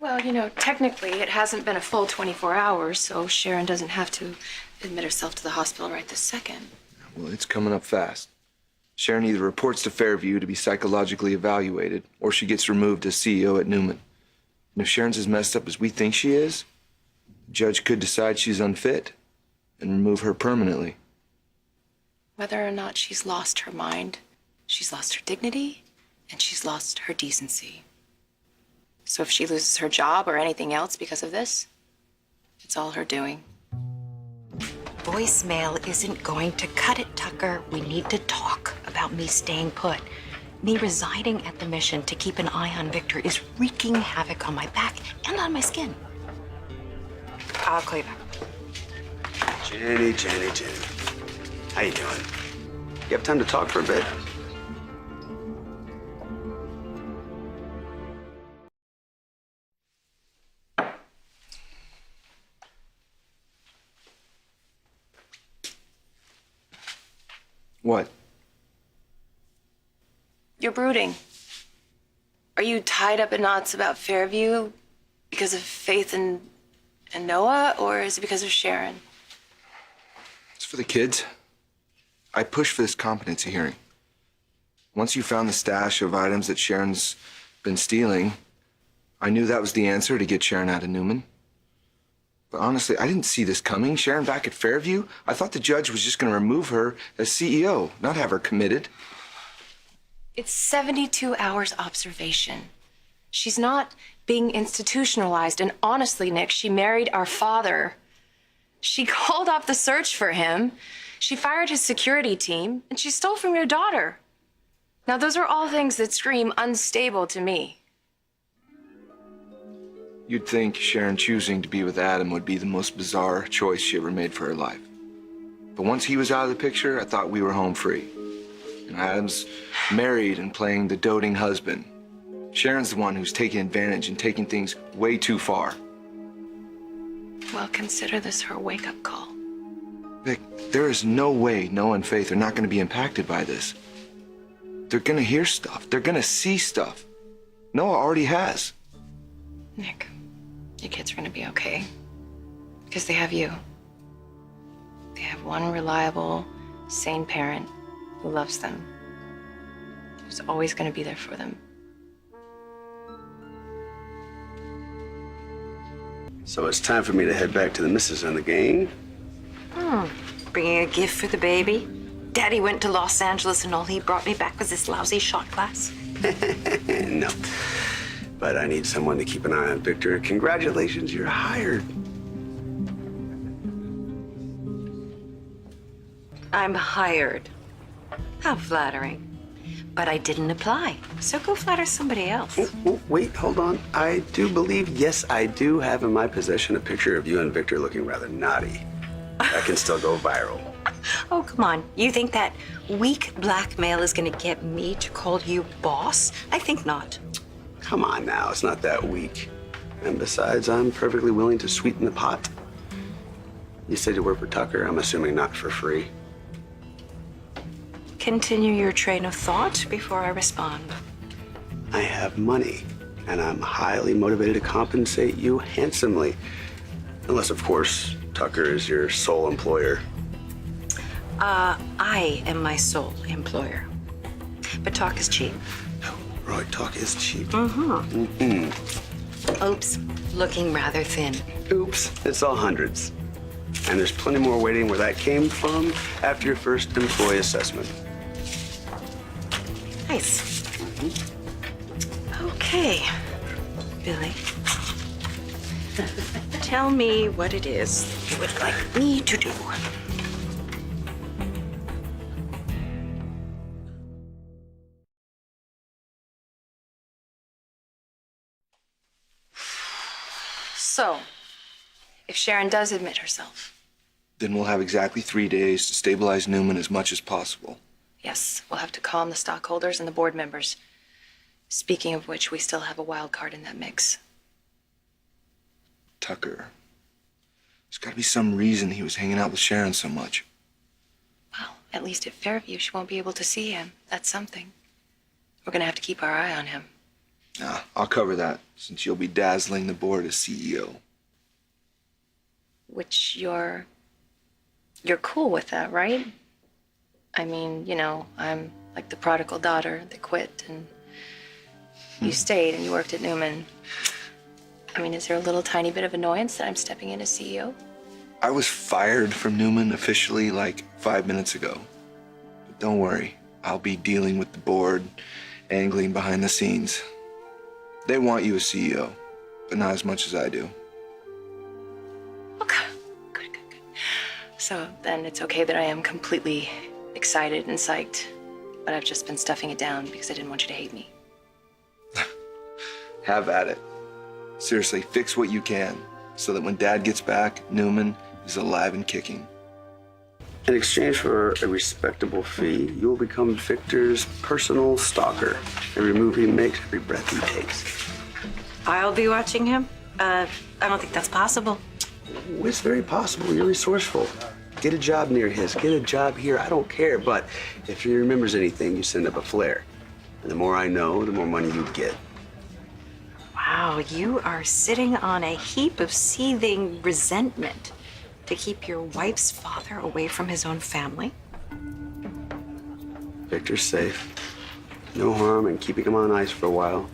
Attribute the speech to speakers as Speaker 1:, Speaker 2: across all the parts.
Speaker 1: Well, technically it hasn't been a full 24 hours, so Sharon doesn't have to admit herself to the hospital right this second.
Speaker 2: Well, it's coming up fast. Sharon either reports to Fairview to be psychologically evaluated, or she gets removed as CEO at Newman. And if Sharon's as messed up as we think she is, the judge could decide she's unfit and remove her permanently.
Speaker 1: Whether or not she's lost her mind, she's lost her dignity, and she's lost her decency. So if she loses her job or anything else because of this, it's all her doing.
Speaker 3: Voicemail isn't going to cut it, Tucker. We need to talk about me staying put. Me residing at the mission to keep an eye on Victor is wreaking havoc on my back and on my skin. I'll call you back.
Speaker 4: Jenny. How you doing? You have time to talk for a bit?
Speaker 2: What?
Speaker 1: You're brooding. Are you tied up in knots about Fairview because of Faith and Noah, or is it because of Sharon?
Speaker 2: It's for the kids. I pushed for this competency hearing. Once you found the stash of items that Sharon's been stealing, I knew that was the answer to get Sharon out of Newman. But honestly, I didn't see this coming. Sharon back at Fairview? I thought the judge was just going to remove her as CEO, not have her committed.
Speaker 1: It's 72 hours observation. She's not being institutionalized. And honestly, Nick, she married our father. She called off the search for him. She fired his security team, and she stole from your daughter. Now, those are all things that scream unstable to me.
Speaker 2: You'd think Sharon choosing to be with Adam would be the most bizarre choice she ever made for her life. But once he was out of the picture, I thought we were home free. And Adam's married and playing the doting husband. Sharon's the one who's taking advantage and taking things way too far.
Speaker 1: Well, consider this her wake-up call.
Speaker 2: Vic, there is no way Noah and Faith are not going to be impacted by this. They're going to hear stuff. They're going to see stuff. Noah already has.
Speaker 1: Nick, your kids are going to be okay. Because they have you. They have one reliable, sane parent who loves them. Who's always going to be there for them.
Speaker 4: So it's time for me to head back to the missus and the gang.
Speaker 3: Bringing a gift for the baby? Daddy went to Los Angeles and all he brought me back was this lousy shot glass.
Speaker 4: No. But I need someone to keep an eye on Victor. Congratulations, you're hired.
Speaker 3: I'm hired. How flattering. But I didn't apply, so go flatter somebody else.
Speaker 4: Oh, wait, hold on. I do believe, yes, I do have in my possession a picture of you and Victor looking rather naughty. That can still go viral.
Speaker 3: Oh, come on. You think that weak blackmail is gonna get me to call you boss? I think not.
Speaker 4: Come on now, it's not that weak. And besides, I'm perfectly willing to sweeten the pot. You said you work for Tucker, I'm assuming not for free.
Speaker 3: Continue your train of thought before I respond.
Speaker 4: I have money, and I'm highly motivated to compensate you handsomely. Unless, of course, Tucker is your sole employer.
Speaker 3: I am my sole employer. But talk is cheap.
Speaker 4: No, Roy, talk is cheap.
Speaker 3: Oops, looking rather thin.
Speaker 4: Oops, it's all hundreds. And there's plenty more waiting where that came from after your first employee assessment.
Speaker 3: Nice. Okay, Billy. Tell me what it is you would like me to do.
Speaker 1: So, if Sharon does admit herself,
Speaker 2: Then we'll have exactly 3 days to stabilize Newman as much as possible.
Speaker 1: yes, we'll have to calm the stockholders and the board members. Speaking of which, we still have a wild card in that mix.
Speaker 2: Tucker. There's got to be some reason he was hanging out with Sharon so much.
Speaker 1: Well, at least at Fairview, she won't be able to see him. That's something. We're gonna have to keep our eye on him.
Speaker 2: Nah, I'll cover that since you'll be dazzling the board as CEO.
Speaker 1: Which you're cool with that, right? I mean, you know, I'm like the prodigal daughter that quit and you stayed and you worked at Newman. I mean, is there a little tiny bit of annoyance that I'm stepping in as CEO?
Speaker 2: I was fired from Newman officially like 5 minutes ago. But don't worry, I'll be dealing with the board, angling behind the scenes. They want you as CEO, but not as much as I do.
Speaker 1: Okay, good. So then it's okay that I am completely excited and psyched, but I've just been stuffing it down because I didn't want you to hate me.
Speaker 2: Have at it. Seriously, fix what you can so that when Dad gets back, Newman is alive and kicking.
Speaker 4: In exchange for a respectable fee, you will become Victor's personal stalker. Every move he makes, every breath he takes.
Speaker 3: I'll be watching him? I don't think that's possible.
Speaker 4: Oh, it's very possible. You're resourceful. Get a job near his. Get a job here. I don't care. But if he remembers anything, you send up a flare. And the more I know, the more money you get.
Speaker 3: Wow, you are sitting on a heap of seething resentment to keep your wife's father away from his own family.
Speaker 4: Victor's safe. No harm in keeping him on ice for a while.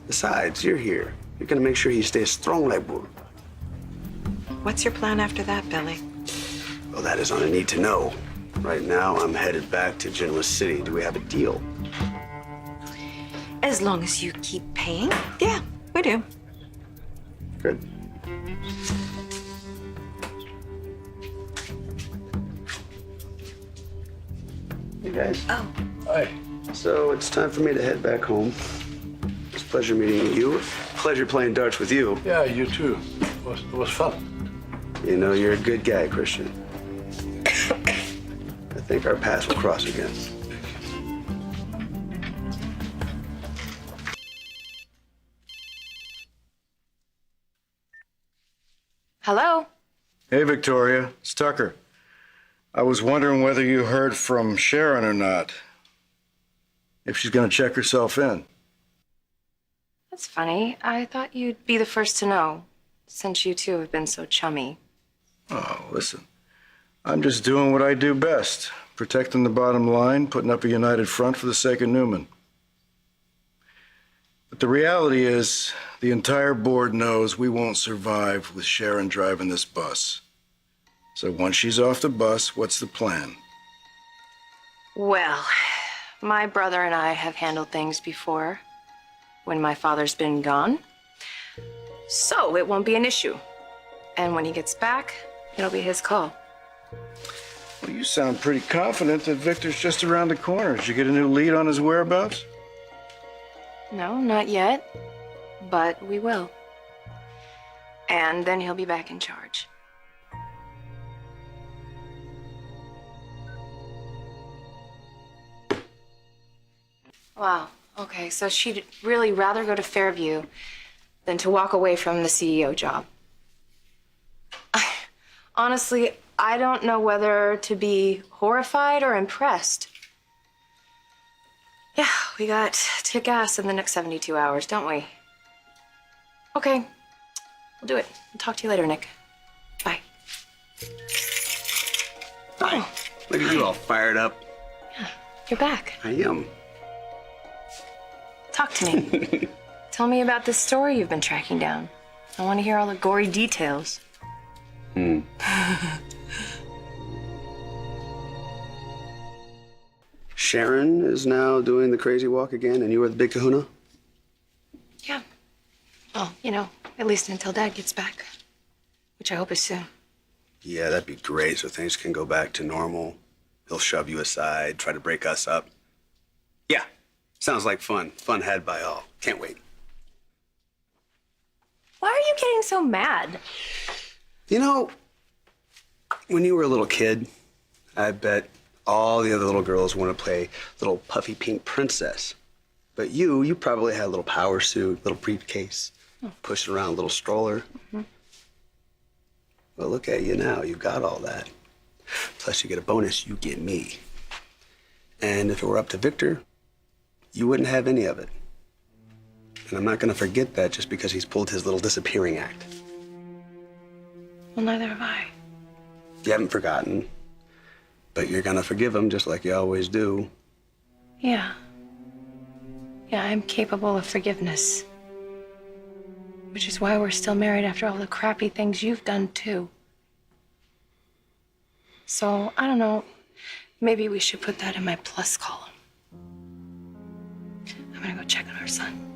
Speaker 4: Besides, you're here. You're gonna make sure he stays strong like bull.
Speaker 3: What's your plan after that, Billy?
Speaker 4: Well, that is on a need to know. Right now, I'm headed back to Genoa City. Do we have a deal?
Speaker 3: As long as you keep paying, yeah, we do.
Speaker 4: Good. Hey, guys.
Speaker 3: Oh,
Speaker 5: Hi.
Speaker 4: So it's time for me to head back home. It's a pleasure meeting you. Pleasure playing darts with you.
Speaker 5: Yeah, you too. It was fun.
Speaker 4: You know, you're a good guy, Christian. I think our paths will cross again.
Speaker 1: Hello?
Speaker 6: Hey, Victoria. It's Tucker. I was wondering whether you heard from Sharon or not. If she's going to check herself in.
Speaker 1: That's funny. I thought you'd be the first to know, since you two have been so chummy.
Speaker 6: Oh, listen. I'm just doing what I do best. Protecting the bottom line, putting up a united front for the sake of Newman. But the reality is, the entire board knows we won't survive with Sharon driving this bus. So once she's off the bus, what's the plan?
Speaker 1: Well, my brother and I have handled things before when my father's been gone. So it won't be an issue. And when he gets back, it'll be his call.
Speaker 6: Well, you sound pretty confident that Victor's just around the corner. Did you get a new lead on his whereabouts?
Speaker 1: No, not yet. But we will. And then he'll be back in charge. Wow. Okay, so she'd really rather go to Fairview than to walk away from the CEO job. Honestly, I don't know whether to be horrified or impressed. Yeah, we got to gas in the next 72 hours, don't we? Okay, we'll do it. I'll talk to you later, Nick. Bye.
Speaker 4: Hi. Look at you all fired up.
Speaker 1: You're back.
Speaker 4: I am.
Speaker 1: Talk to me. Tell me about this story you've been tracking down. I want to hear all the gory details.
Speaker 4: Sharon is now doing the crazy walk again, and you are the big kahuna?
Speaker 1: Yeah. Well, you know, at least until Dad gets back, which I hope is soon.
Speaker 4: Yeah, that'd be great, so things can go back to normal. He'll shove you aside, try to break us up. Yeah, sounds like fun. Fun had by all. Can't wait.
Speaker 1: Why are you getting so mad?
Speaker 4: You know, when you were a little kid, I bet all the other little girls want to play little puffy pink princess. But you probably had a little power suit, little briefcase, pushing around a little stroller. Well, look at you now. You got all that. Plus, you get a bonus. You get me. And if it were up to Victor, you wouldn't have any of it. And I'm not gonna forget that just because he's pulled his little disappearing act.
Speaker 1: Well, neither have I.
Speaker 4: You haven't forgotten, but you're gonna forgive him just like you always do.
Speaker 1: Yeah. Yeah, I'm capable of forgiveness. Which is why we're still married after all the crappy things you've done, too. So, I don't know. Maybe we should put that in my plus column. I'm gonna go check on our son.